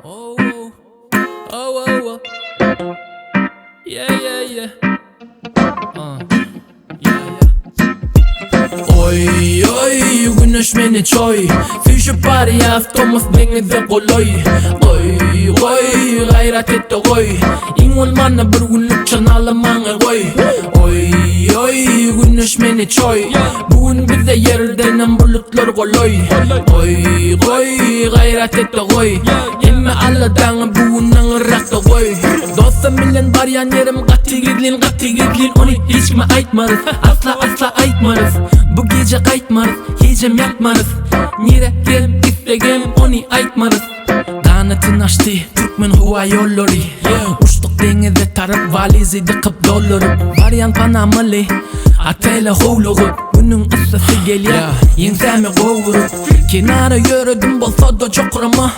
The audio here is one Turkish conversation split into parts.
Oh, oh, oh, oh. Yeah, yeah, yeah. Yeah, yeah. Oy, oy, güneş beni çoy. Fişi pari avtomuz dengede koloy. Oy, oy, gayret etti koy. İngolmanna bir günlük çanalamana koy. Oy, oy, güneş beni çoy. Bugün bize yerden bulutlar koloy. Oy, oy, gayret etti koy. Emme Allah'tan bugün rakta koy. Dostum bilen var yan yerim katı gidlin onu hiç mi aytmarız. Asla aytmarız. Bu gece kaytmarız, hicem yapmarız. Nire gelip gittegem onu aytmarız. Kanatın açtı Türkmen hava yolları. Uçtuk denize tarıp valizi dıkıp doları. Varyan Panamalı atayla hovluğu. Bunun ısısı geliyor yensemi kovurup. Kenara yürüdüm bolsa da çok rama.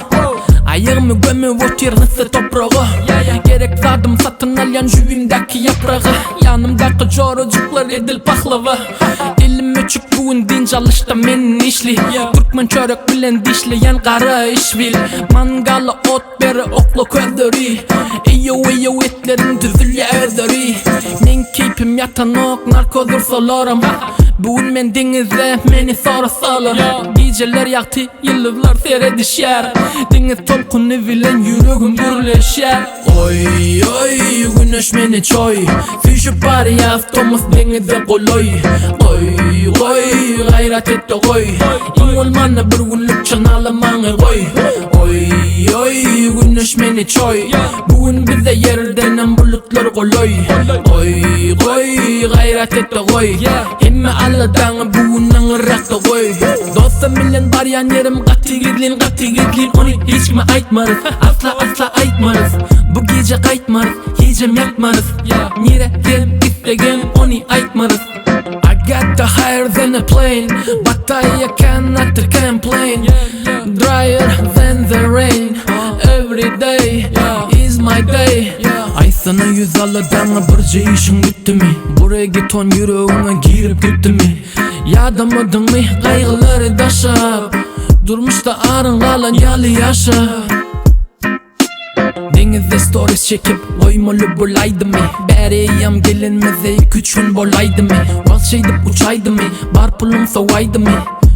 Ayağımı gömüp otirgisi toprağı. Gerek zadım satın alyan jüvimdaki yaprağı. Yanımdaki çorocuklar edil pahlava. Elime çık bugün din çalıştı men işli. Türkmen çörek bilen dişleyen kara işbil. Mangalı ot beri oklu közleri. Eyo etlerin düzülye özleri. Men keypim yatan ok narkodur solarım. Bugün men denizde meni soru salır. Geceler yaktı yıldızlar seyredişer. Deniz tolkunu bilen yüreğim gürleşer. Oy oy güneş beni çoy. Fişi pari avtomuz denize koloy. Oy oy gayret etti koy. İngolmanna bir günlük çanalamana koy. Oy oy güneş beni çoy. Bugün bize yerden bulutlar koloy. Oy oy gayret etti koy. Emme Allah'tan bugün rakta koy. Dostum bilen var yan yerim katı gidlin onu hiç mi aytmarız. Asla aytmarız. Bu gece kaytmarız, hicem yapmarız. Nire gelip gittegem onu aytmarız. I got the higher than a plane, but I cannot complain. Drier than the rain, every day is my day. Ay sana yüz aladan bir ceyişin gitti mi? Buraya git on yüreğine girip gitti mi? Yadamadın mı kaygıları daşap? Durmuş da arın kalan yalı yaşa. Denizde stories çekip koymalı bulaydı mı? Bereyam gelinmeze 2-3 gün bolaydı mı? Valşeydip uçaydı mı? Bar pulum savaydı mı?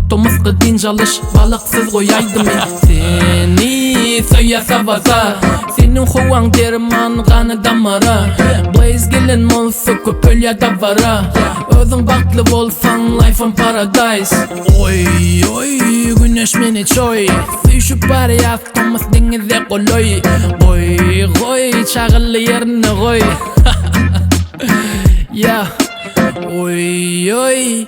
Tomuska din çalış balıksız koyaydı mı? Seni söyle savasa. Senin huvan derman kanı damara. Blaze gelin monsu köpül ya da vara. Özün baklı olsan life'ın paradise. Oy oy güneş beni çoy. Fişi pari avtomuz denize koloy. Oy oy çağılı yerine koy. Ya oy oy.